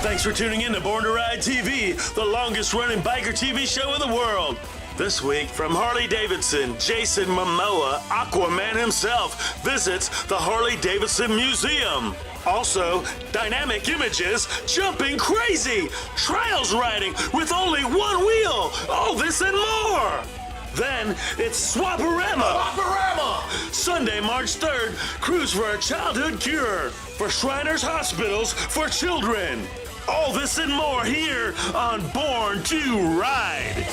Thanks for tuning in to Born to Ride TV, the longest running biker TV show in the world. This week, from Harley-Davidson, Jason Momoa, Aquaman himself, visits the Harley-Davidson Museum. Also, dynamic images, jumping crazy, trials riding with only one wheel, all this and more. Then it's Swap-O-Rama. Swap-O-Rama! Sunday, March 3rd, cruise for a childhood cure for Shriners Hospitals for Children. All this and more here on Born to Ride.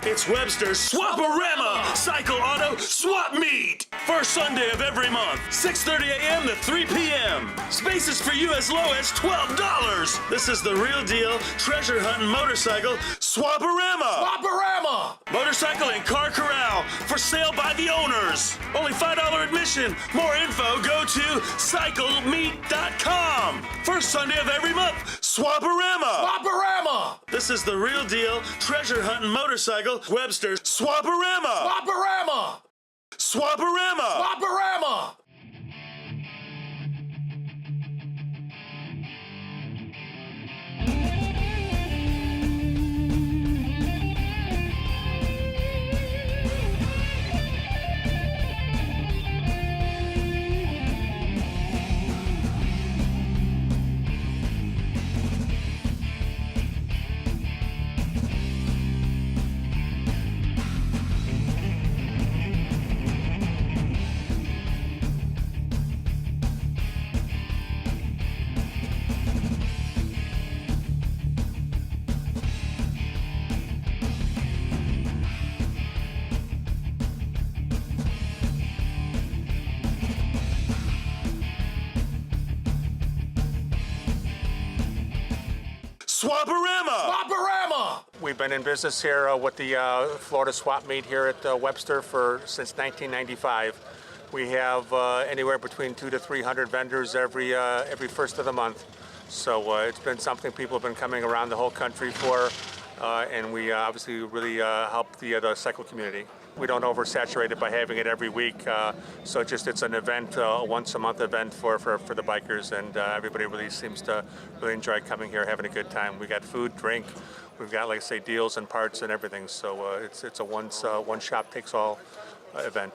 It's Websters Swap-O-Rama Cycle Auto Swap Meet. First Sunday of every month, 6:30 a.m. to 3 p.m. Spaces for you as low as $12. This is the real deal treasure hunting motorcycle Swap-O-Rama. Swap-O-Rama! Motorcycle and car corral for sale by the owners. Only $5 admission. More info, go to CycleMeet.com. First Sunday of every month, Swap-O-Rama. Swap-O-Rama! This is the real deal treasure hunting motorcycle Websters Swap-O-Rama. Swap-O-Rama! Swap-O-Rama! Swap-O-Rama! Swap-O-Rama! Swap-O-Rama! We've been in business here with the Florida Swap Meet here at Webster since 1995. We have anywhere between 200 to 300 vendors every first of the month. So it's been something people have been coming around the whole country for, and we obviously really help the cycle community. We don't oversaturate it by having it every week, so it's an event, a once a month event for the bikers, and everybody really seems to really enjoy coming here, having a good time. We got food, drink, we've got, like I say, deals and parts and everything, so it's a one shop takes all event.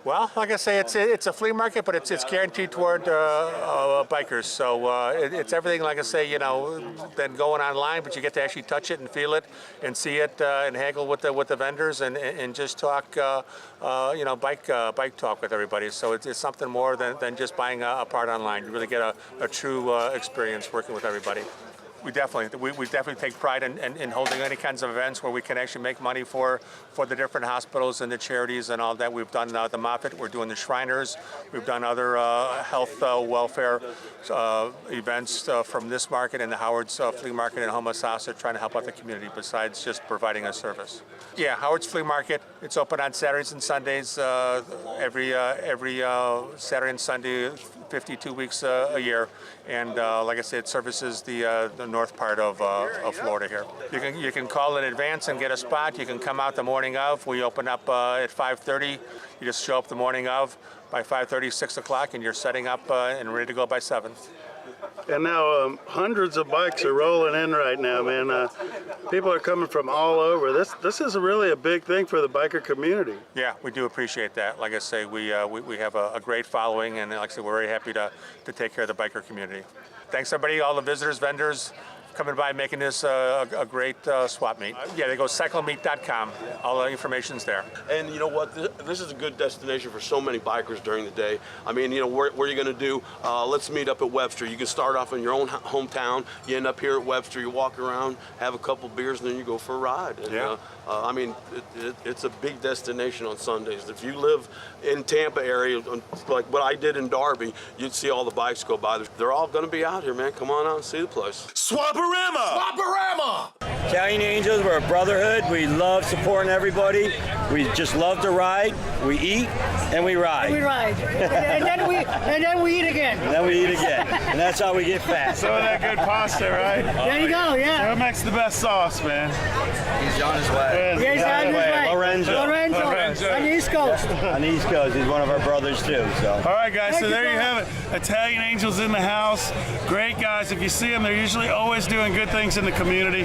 Well, like I say, it's a flea market, but it's guaranteed toward bikers. So it's everything, like I say, than going online, but you get to actually touch it and feel it and see it and haggle with the vendors and just talk, bike talk with everybody. So it's something more than just buying a part online. You really get a true experience working with everybody. We definitely take pride in holding any kinds of events where we can actually make money for the different hospitals and the charities and all that. We've done the Moffitt, we're doing the Shriners, we've done other health welfare events from this market and the Howard's Flea Market in Homosassa, trying to help out the community besides just providing a service. Yeah, Howard's Flea Market, it's open on Saturdays and Sundays, every Saturday and Sunday, 52 weeks a year, and like I said, it services the north part of Florida here. You can call in advance and get a spot. You can come out the morning of. We open up at 5:30. You just show up the morning of. By 5:30, 6 o'clock, and you're setting up and ready to go by 7. And now hundreds of bikes are rolling in right now, man. People are coming from all over. This is really a big thing for the biker community. Yeah, we do appreciate that. Like I say, we have a great following, and like I say, we're very happy to take care of the biker community. Thanks everybody, all the visitors, vendors, coming by, making this a great swap meet. Yeah, they go CycleMeet.com. All the information's there. And you know what? This is a good destination for so many bikers during the day. I mean, what are you going to do? Let's meet up at Webster. You can start off in your own hometown. You end up here at Webster. You walk around, have a couple beers, and then you go for a ride. And, yeah. I mean, it's a big destination on Sundays. If you live in Tampa area, like what I did in Darby, you'd see all the bikes go by. They're all going to be out here, man. Come on out and see the place. Swap-O-Rama! Swap-O-Rama! Italian Angels, we're a brotherhood. We love supporting everybody. We just love to ride. We eat and we ride. We ride. and then we eat again. And then we eat again. And that's how we get fat. Some of that good pasta, right? There you go, yeah. What makes the best sauce, man? He's on his way. He's on his way. Lorenzo. On the East Coast. Coast. On the East Coast. He's one of our brothers too. So. All right, guys, so Thank you, there you brother. have it. Italian Angels in the house. Great guys. If you see them, they're usually always doing good things in the community.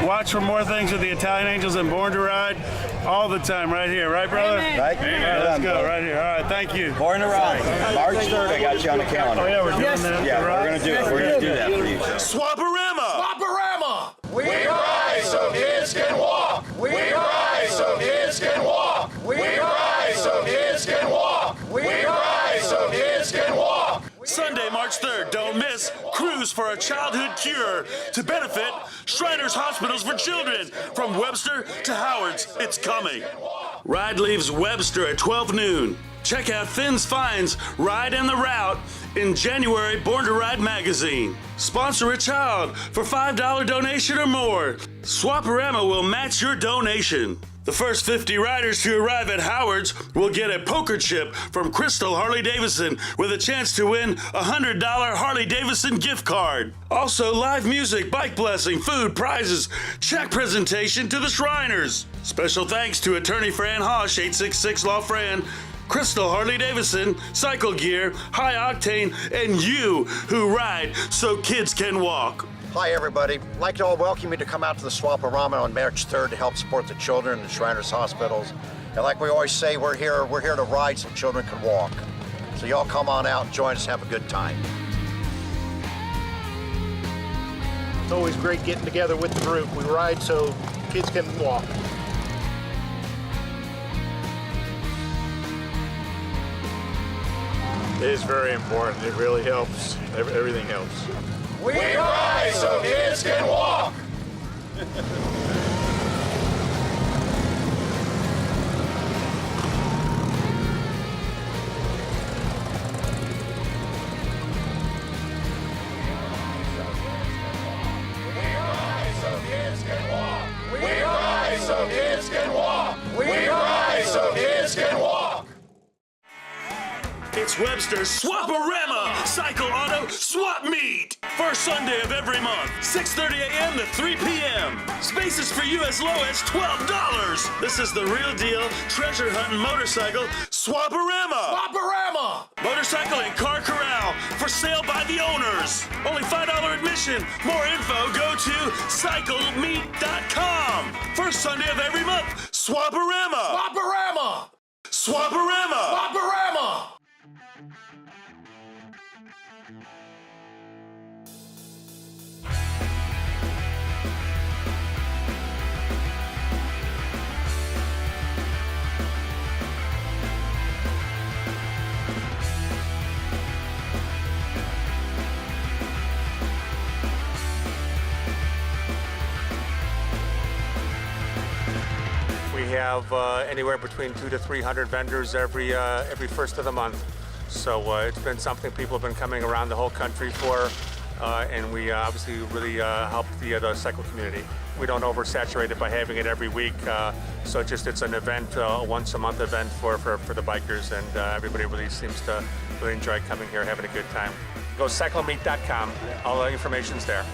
Watch for more things with the Italian Angels and Born to Ride all the time right here. Right, brother? Amen. Right? All right, let's go right here. All right, thank you. Born to Ride. March 3rd, I got you on the calendar. Oh, yeah, we're doing Yes. that. Yeah, Right. we're going to do it. We're going to do that for you. SWAP-O-Rama! SWAP-O-Rama! We ride so kids can walk! We ride so kids can walk! We ride so kids can walk! We ride so kids can walk! Sunday, March 3rd, don't miss Cruise for a Childhood Cure to benefit Shriners Hospitals for Children. From Webster to Howard's, it's coming. Ride leaves Webster at 12 noon. Check out Finn's Finds Ride and the Route in January Born to Ride magazine. Sponsor a child for $5 donation or more. SWAP-O-Rama will match your donation. The first 50 riders to arrive at Howard's will get a poker chip from Crystal Harley-Davidson with a chance to win a $100 Harley-Davidson gift card. Also, live music, bike blessing, food, prizes, check presentation to the Shriners. Special thanks to attorney Fran Hosh, 866 Law Fran, Crystal Harley-Davidson, Cycle Gear, High Octane, and you who ride so kids can walk. Hi everybody, I'd like to all welcome you to come out to the SWAP-O-Rama on March 3rd to help support the children in the Shriners Hospitals. And like we always say, we're here to ride so children can walk. So y'all come on out, join us, have a good time. It's always great getting together with the group. We ride so kids can walk. It is very important. It really helps. Everything helps. We ride so kids can walk! We ride so kids can walk! We ride so kids can walk! It's Websters Swap-O-Rama Cycle Auto Swap Meet. First Sunday of every month, 6:30 a.m. to 3 p.m. Spaces for you as low as $12. This is the real deal treasure hunting motorcycle Swap-O-Rama. SWAP-O-Rama! Motorcycle and car corral for sale by the owners. Only $5 admission. More info, go to CycleMeet.com. First Sunday of every month, Swap-O-Rama. SWAP-O-Rama! Swap-O-Rama. SWAP-O-Rama! We have anywhere between 200 to 300 vendors every first of the month. So it's been something people have been coming around the whole country for, and we obviously really help the cycle community. We don't oversaturate it by having it every week, so it's an event, a once a month event for the bikers, and everybody really seems to really enjoy coming here, having a good time. Go CycleMeet.com, all the information's there.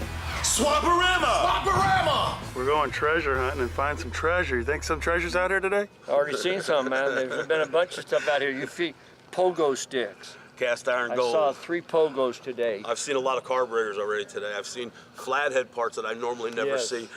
Swap-O-Rama. SWAP-O-Rama! We're going treasure hunting and find some treasure. You think some treasure's out here today? Already seen some, man. There's been a bunch of stuff out here. You see pogo sticks. Cast iron I gold. saw 3 pogos today. I've seen a lot of carburetors already today. I've seen flathead parts that I normally never Yes. see.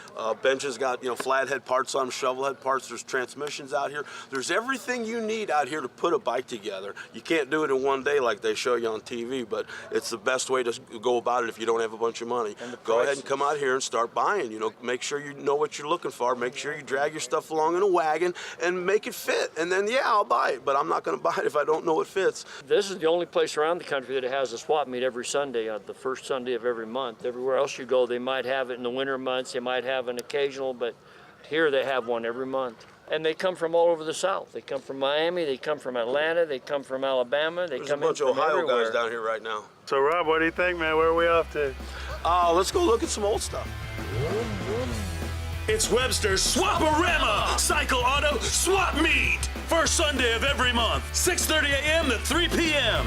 Benches got flathead parts on them, shovel head parts. There's transmissions out here. There's everything you need out here to put a bike together. You can't do it in one day like they show you on TV, but it's the best way to go about it if you don't have a bunch of money. Go ahead and come out here and start buying. Make sure you know what you're looking for. Make sure you drag your stuff along in a wagon and make it fit. And then I'll buy it, but I'm not going to buy it if I don't know it fits. This is the only place around the country that has a swap meet every Sunday, the first Sunday of every month. Everywhere else you go, they might have it in the winter months. They might have an occasional, but here they have one every month. And they come from all over the South. They come from Miami, they come from Atlanta, they come from Alabama, they There's come a bunch in of from Ohio everywhere. guys down here right now. So Rob, what do you think, man? Where are we off to? Let's go look at some old stuff. It's Webster's Swap-O-Rama Cycle Auto Swap Meet. First Sunday of every month, 6:30 a.m. to 3 p.m.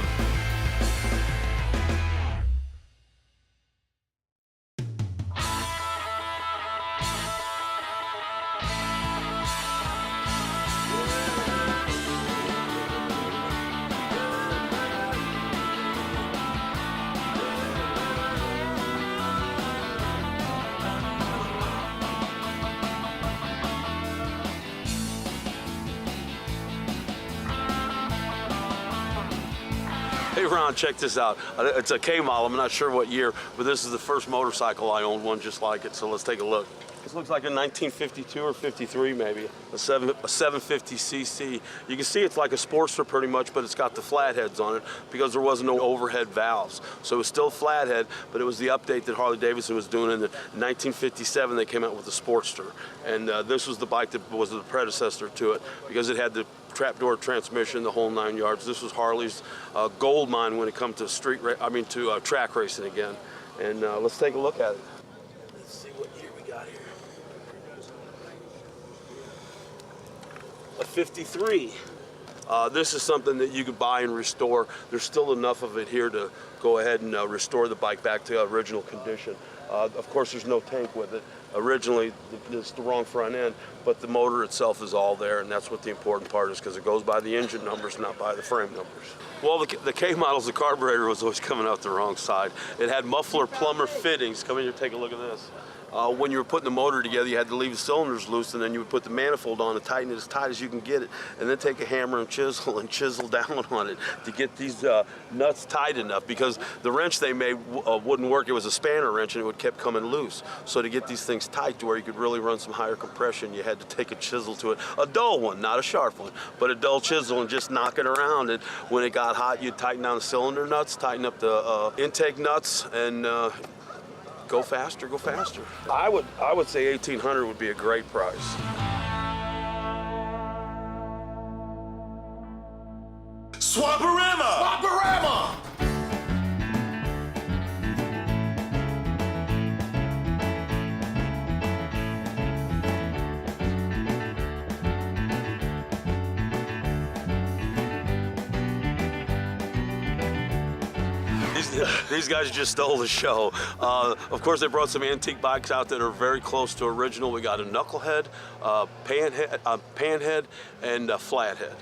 Hey Ron, check this out. It's a K model, I'm not sure what year, but this is the first motorcycle I owned one just like it, so let's take a look. This looks like a 1952 or 53 maybe, a 750cc. You can see it's like a Sportster pretty much, but it's got the flatheads on it because there wasn't no overhead valves. So it was still flathead, but it was the update that Harley Davidson was doing in 1957. They came out with the Sportster. And this was the bike that was the predecessor to it because it had the trapdoor transmission, the whole 9 yards. This was Harley's gold mine when it comes to track racing again. And let's take a look at it. Let's see what year we got here. A 53. This is something that you could buy and restore. There's still enough of it here to go ahead and restore the bike back to original condition. Of course, there's no tank with it. Originally, it's the wrong front end, but the motor itself is all there, and that's what the important part is because it goes by the engine numbers, not by the frame numbers. Well, the K models, the carburetor was always coming out the wrong side. It had muffler plumber fittings. Come in here, take a look at this. When you were putting the motor together, you had to leave the cylinders loose, and then you would put the manifold on and tighten it as tight as you can get it, and then take a hammer and chisel down on it to get these nuts tight enough, because the wrench they made wouldn't work. It was a spanner wrench, and it would kept coming loose. So to get these things tight to where you could really run some higher compression, you had to take a chisel to it, a dull one, not a sharp one, but a dull chisel, and just knock it around. And when it got hot, you'd tighten down the cylinder nuts, tighten up the intake nuts, and go faster, go faster. I would say $1,800 would be a great price. Swap-O-Rama! Swap-O-Rama! These guys just stole the show. Of course, they brought some antique bikes out that are very close to original. We got a knucklehead, panhead, and a flathead.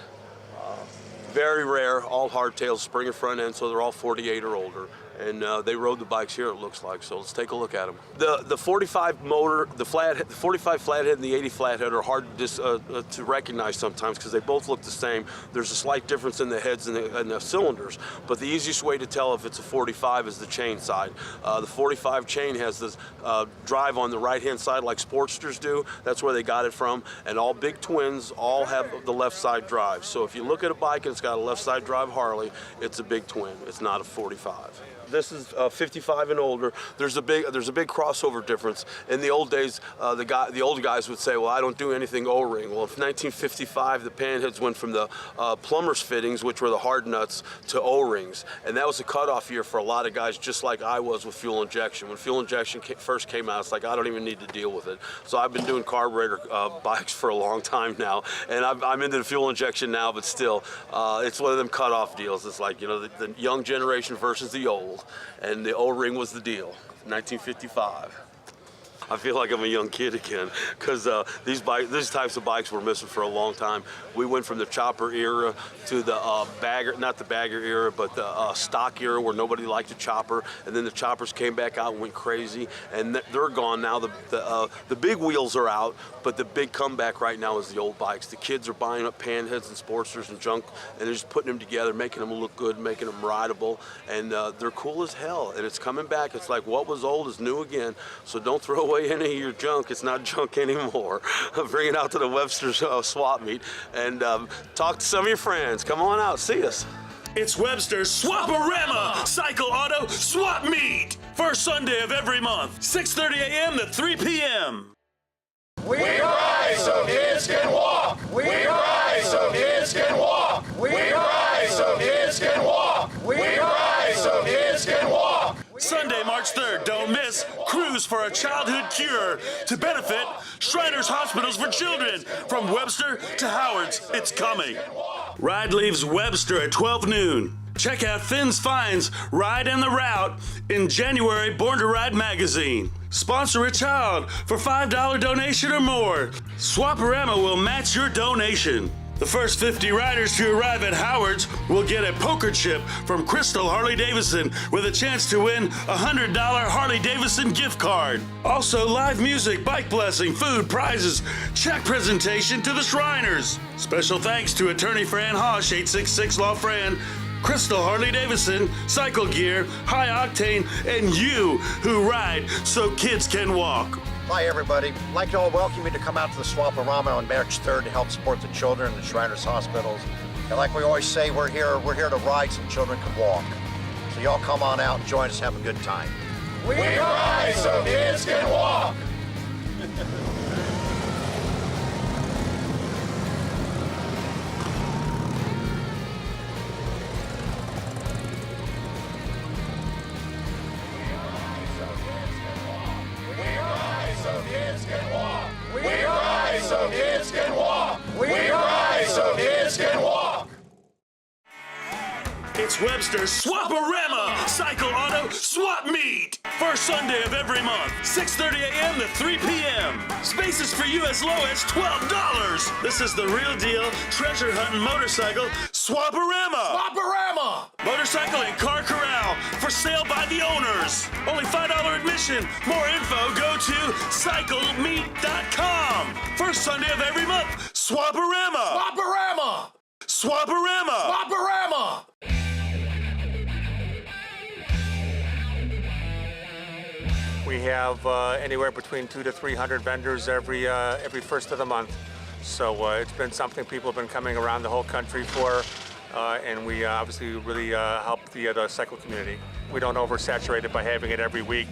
Very rare, all hardtails, Springer front end, so they're all 48 or older. And they rode the bikes here, it looks like, so let's take a look at them. The 45 motor, the 45 flathead and the 80 flathead are hard to recognize sometimes because they both look the same. There's a slight difference in the heads and the cylinders, but the easiest way to tell if it's a 45 is the chain side. The 45 chain has this drive on the right-hand side like Sportsters do. That's where they got it from, and all big twins all have the left side drive. So if you look at a bike and it's got a left side drive Harley, it's a big twin. It's not a 45. This is 55 and older. There's a big crossover difference. In the old days, the older guys would say, "Well, I don't do anything O-ring." Well, in 1955, the panheads went from the plumber's fittings, which were the hard nuts, to O-rings, and that was a cutoff year for a lot of guys, just like I was with fuel injection. When fuel injection first came out, it's like I don't even need to deal with it. So I've been doing carburetor bikes for a long time now, and I'm into the fuel injection now, but still, it's one of them cutoff deals. It's like, you know, the young generation versus the old. And the O-ring was the deal, 1955. I feel like I'm a young kid again because these types of bikes were missing for a long time. We went from the chopper era to the bagger, not the bagger era, but the stock era where nobody liked a chopper, and then the choppers came back out and went crazy, and they're gone now. The big wheels are out, but the big comeback right now is the old bikes. The kids are buying up panheads and Sportsters and junk, and they're just putting them together, making them look good, making them rideable, and they're cool as hell, and it's coming back. It's like what was old is new again, so don't throw away any of your junk. It's not junk anymore. Bring it out to the Websters Swap-Meet and talk to some of your friends. Come on out, see us. It's Websters Swap-O-Rama Cycle Auto Swap Meet. First Sunday of every month, 6:30 a.m. to 3 p.m. We ride so kids can walk. We ride so kids can walk. We ride so kids can walk. We ride so kids can walk. Sunday, March 3rd, don't miss Cruise for a Childhood Cure to benefit Shriners Hospitals for Children. From Webster to Howard's, it's coming. Ride leaves Webster at 12 noon. Check out Finn's Finds Ride and the Route in January Born to Ride magazine. Sponsor a child for $5 donation or more. Swap-O-Rama will match your donation. The first 50 riders to arrive at Howard's will get a poker chip from Crystal Harley-Davidson with a chance to win a $100 Harley-Davidson gift card. Also, live music, bike blessing, food, prizes, check presentation to the Shriners. Special thanks to attorney Fran Hosh, 866 Law Fran, Crystal Harley-Davidson, cycle gear, high octane, and you who ride so kids can walk. Hi everybody. I'd like to all welcome you to come out to the Swap-O-Rama on March 3rd to help support the children in the Shriners hospitals. And like we always say, we're here to ride so children can walk. So y'all come on out and join us, have a good time. We ride so kids can walk. We ride so kids can walk. We ride so kids can walk. It's Websters Swap-O-Rama Cycle Auto Swap Meet. First Sunday of every month, 6:30 a.m. to 3 p.m. Spaces for you as low as $12. This is the real deal treasure hunting motorcycle Swap-O-Rama. Swap-O-Rama. Motorcycle and car corral for sale by the owners. Only $5 admission. More info, go to CycleMeet.com. First Sunday of every month, Swap-O-Rama. Swap-O-Rama. Swap-O-Rama. Swap-O-Rama. We have anywhere between 200 to 300 vendors every first of the month. So it's been something people have been coming around the whole country for, and we obviously really help the cycle community. We don't oversaturate it by having it every week,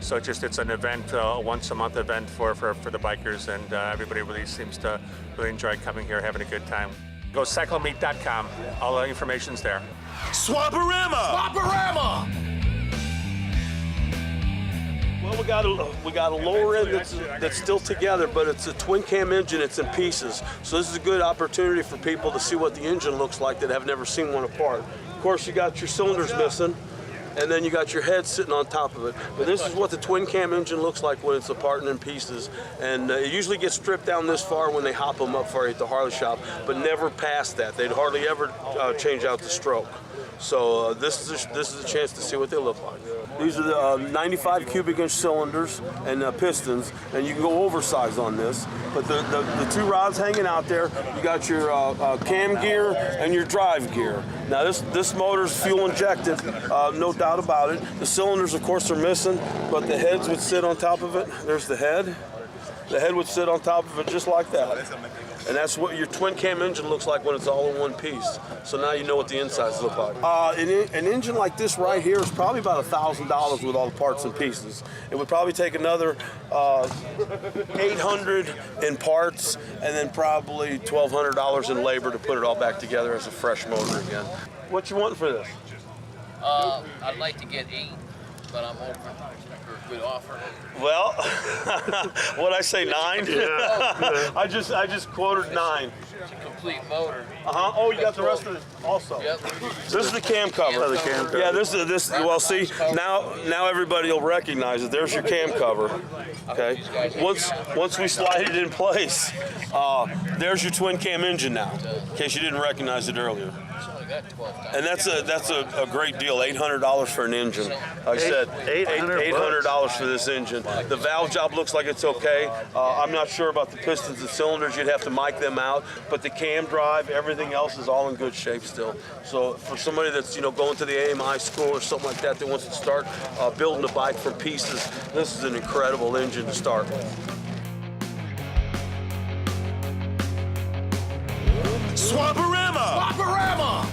so it's an event, a once a month event for the bikers, and everybody really seems to really enjoy coming here, having a good time. Go CycleMeet.com. All the information's there. Swap-O-Rama. Swap-O-Rama. Well, we got a lower end that's still together, but it's a twin cam engine. It's in pieces, so this is a good opportunity for people to see what the engine looks like that have never seen one apart. Of course, you got your cylinders missing, and then you got your head sitting on top of it. But this is what the twin cam engine looks like when it's apart and in pieces. And it usually gets stripped down this far when they hop them up for you at the Harley shop, but never past that. They'd hardly ever change out the stroke. So this is a chance to see what they look like. These are the 95 cubic inch cylinders and pistons, and you can go oversized on this. But the two rods hanging out there, you got your cam gear and your drive gear. Now this motor's fuel injected, no doubt about it. The cylinders, of course, are missing, but the heads would sit on top of it. There's the head. The head would sit on top of it just like that. And that's what your twin cam engine looks like when it's all in one piece. So now you know what the insides look like. An engine like this right here is probably about $1,000 with all the parts and pieces. It would probably take another $800 in parts, and then probably $1,200 in labor to put it all back together as a fresh motor again. What you want for this? I'd like to get 8, but I'm open for a good offer. Well, what'd I say, 9? Yeah. I just quoted 9. It's a complete motor. Oh, you got the rest of it also. Yep. This is the cam cover. Oh, the cam cover. Yeah, this. Well, see, now everybody will recognize it. There's your cam cover. Okay. Once we slide it in place, there's your twin cam engine now. In case you didn't recognize it earlier. And that's a great deal. $800 for an engine. Like I said, $800 for this engine. The valve job looks like it's okay. I'm not sure about the pistons and cylinders. You'd have to mic them out. But the cam drive, everything else is all in good shape still. So for somebody that's going to the AMI school or something like that wants to start building a bike from pieces, this is an incredible engine to start with. Swap-O-Rama. Swap-O-Rama.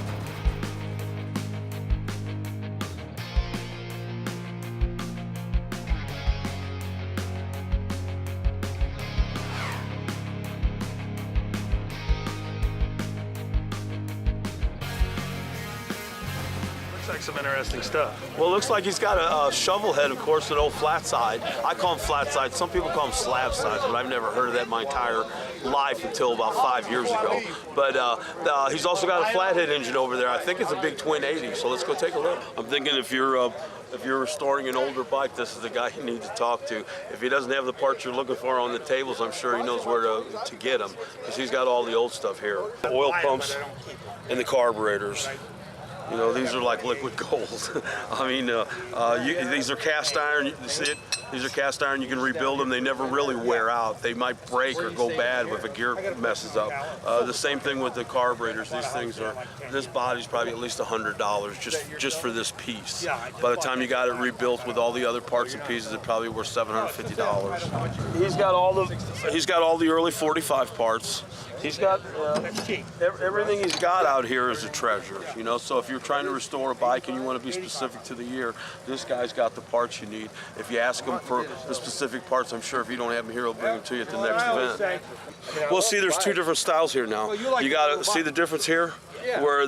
Looks like some interesting stuff. Well, it looks like he's got a shovel head, of course, an old flat side. I call them flat sides. Some people call them slab sides, but I've never heard of that my entire life until about 5 years ago. But he's also got a flathead engine over there. I think it's a big twin 80, so let's go take a look. I'm thinking if you're restoring an older bike, this is the guy you need to talk to. If he doesn't have the parts you're looking for on the tables, I'm sure he knows where to get them, because he's got all the old stuff here. Oil pumps and the carburetors. These are like liquid gold. I mean, these are cast iron. You see it? These are cast iron. You can rebuild them. They never really wear out. They might break or go bad if a gear messes up. The same thing with the carburetors. These things are, this body's probably at least $100 just for this piece. By the time you got it rebuilt with all the other parts and pieces, it probably worth $750. He's got all the early 45 parts. He's got everything he's got out here is a treasure, you know. So if you're trying to restore a bike and you want to be specific to the year, this guy's got the parts you need. If you ask him for the specific parts, I'm sure if you don't have them here, he'll bring them to you at the next event. Well, see, there's two different styles here now. You got to see the difference here, where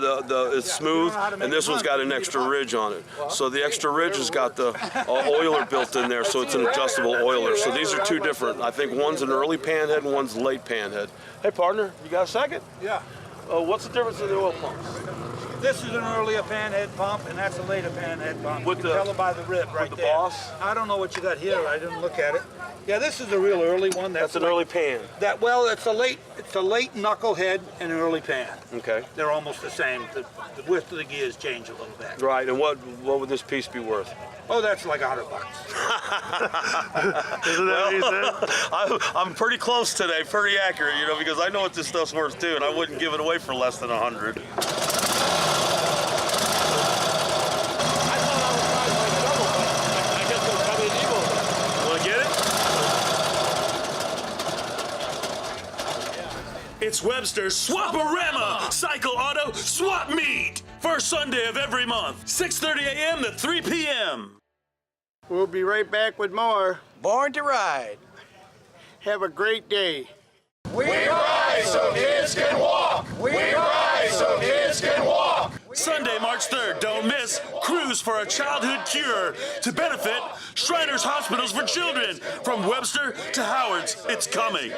it's smooth, and this one's got an extra ridge on it. So the extra ridge has got the oiler built in there, so it's an adjustable oiler. So these are two different. I think one's an early panhead and one's late panhead. Hey, partner, you got a second? Yeah. What's the difference in the oil pumps? This is an earlier panhead pump, and that's a later panhead pump. With you can tell it by the rib right the there. Boss? I don't know what you got here. I didn't look at it. Yeah, this is a real early one. That's an early pan. Well, it's a late knucklehead and an early pan. Okay. They're almost the same. The width of the gears change a little bit. Right. And what would this piece be worth? Oh, that's like $100. Isn't that what you said? I'm pretty close today, pretty accurate, you know, because I know what this stuff's worth too, and I wouldn't give it away for less than 100. It's Websters Swap-O-Rama Cycle Auto Swap Meet. First Sunday of every month, 6:30 a.m. to 3 p.m. We'll be right back with more Born to Ride. Have a great day. We ride so kids can walk. We ride so kids can walk. Sunday, March 3rd, don't miss Cruise for a Childhood Cure to benefit Shriners Hospitals for Children. From Webster to Howard's, it's coming.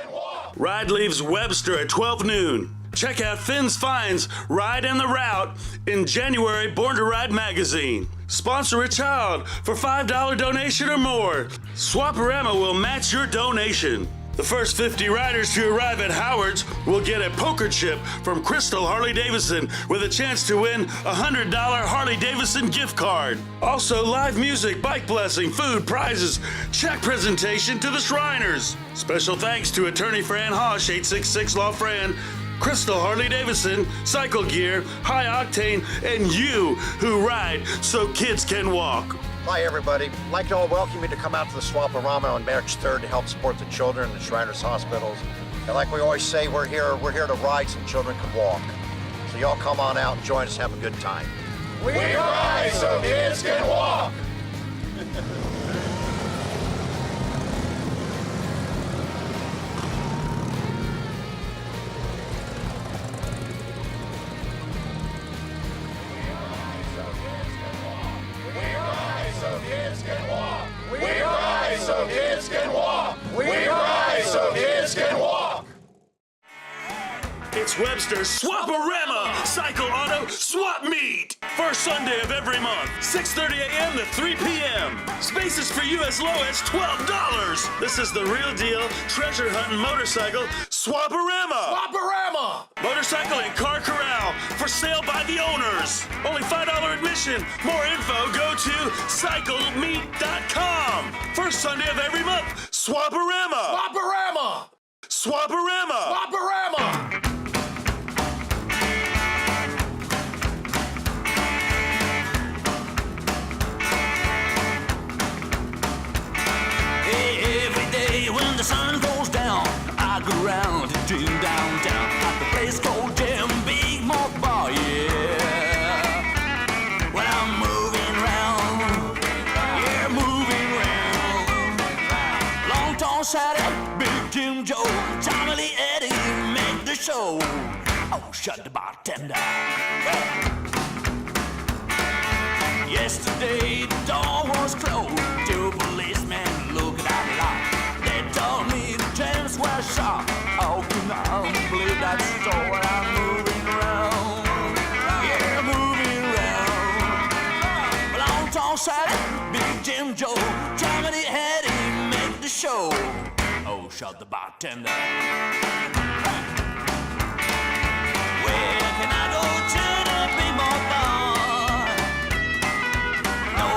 Ride leaves Webster at 12 noon. Check out Finn's Finds Ride and the Route in January Born to Ride magazine. Sponsor a child for $5 donation or more. Swap-O-Rama will match your donation. The first 50 riders to arrive at Howard's will get a poker chip from Crystal Harley-Davidson with a chance to win a $100 Harley-Davidson gift card. Also, live music, bike blessing, food, prizes, check presentation to the Shriners. Special thanks to attorney Fran Hosh, 866 Law Fran, Crystal Harley-Davidson, Cycle Gear, High Octane, and you who ride so kids can walk. Hi everybody. I'd like to all welcome you to come out to the Swap-O-Rama on March 3rd to help support the children in the Shriners Hospitals. And like we always say, we're here to ride so children can walk. So y'all come on out and join us, have a good time. We ride so kids can walk. We ride so kids can walk. We ride so kids can walk. It's Websters Swap-O-Rama Cycle Auto Swap Meet. First Sunday of every month, 6:30 a.m. to 3 p.m. Spaces for you as low as $12. This is the real deal treasure hunting motorcycle Swap-O-Rama. Swap-O-Rama. Motorcycle and car corral for sale by the owners. Only $5 admission. More info, go to cyclemeet.com. First Sunday of every month, Swap-O-Rama. Swap-O-Rama. Swap-O-Rama. Swap-O-Rama. When the sun goes down, I go round to downtown at the place called Jim Big Mark Bar, yeah. When I'm moving round, yeah, moving round. Long Tall Sally, Big Jim Joe, Tommy Lee Eddie make the show. Oh, shut the bartender. Yesterday the door was closed. Two policemen looking at me like they told me the James were shot. How can I believe that story? I'm moving around, yeah, moving around. Long Tall Sally, Big Jim Joe, Tommy Lee Eddie make the show. Oh, shut the bartender. Where can I go to the Big Mark Bar? No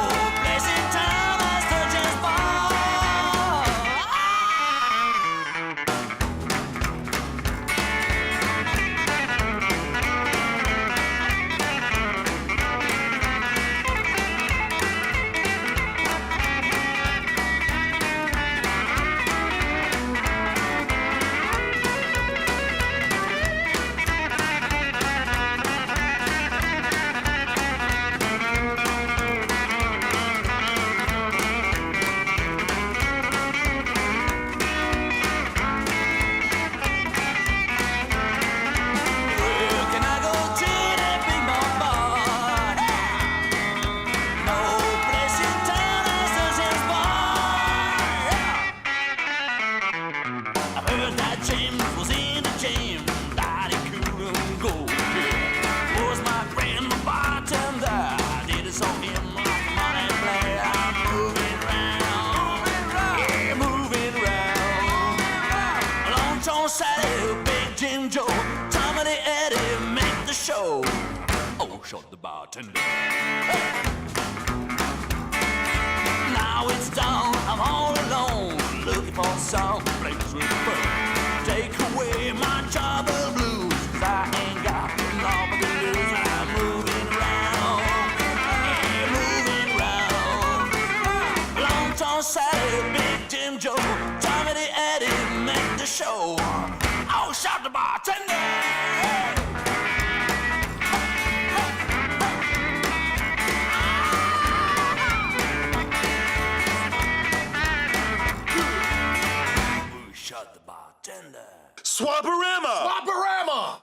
place in town that's the James Bar. Sally, Big Jim Joe, Tom and Eddie make the show. Oh, shut the bartender. Now it's done, I'm all alone, looking for some place with fun. Take away my trouble blues, 'cause I ain't got long to lose. I'm moving around, yeah, moving around. Long Tom Sally, Big Jim Joe, Tommy the Eddie make the show. Oh, shout the bartender. Swap-O-Rama! Swap-O-Rama!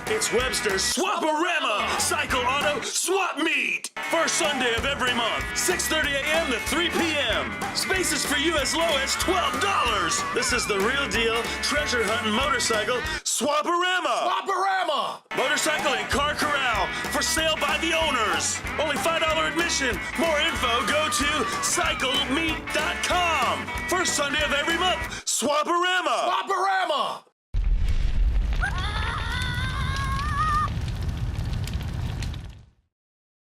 It's Websters Swap-O-Rama Cycle Auto Swap Meet. First Sunday of every month, 6:30 a.m. to 3 p.m. Spaces for you as low as $12. This is the real deal treasure hunting motorcycle Swap-O-Rama. Swap-O-Rama! Motorcycle and car corral for sale by the owners. Only $5 admission. More info, go to cyclemeet.com. First Sunday of every month, Swap-O-Rama. Swap-O-Rama!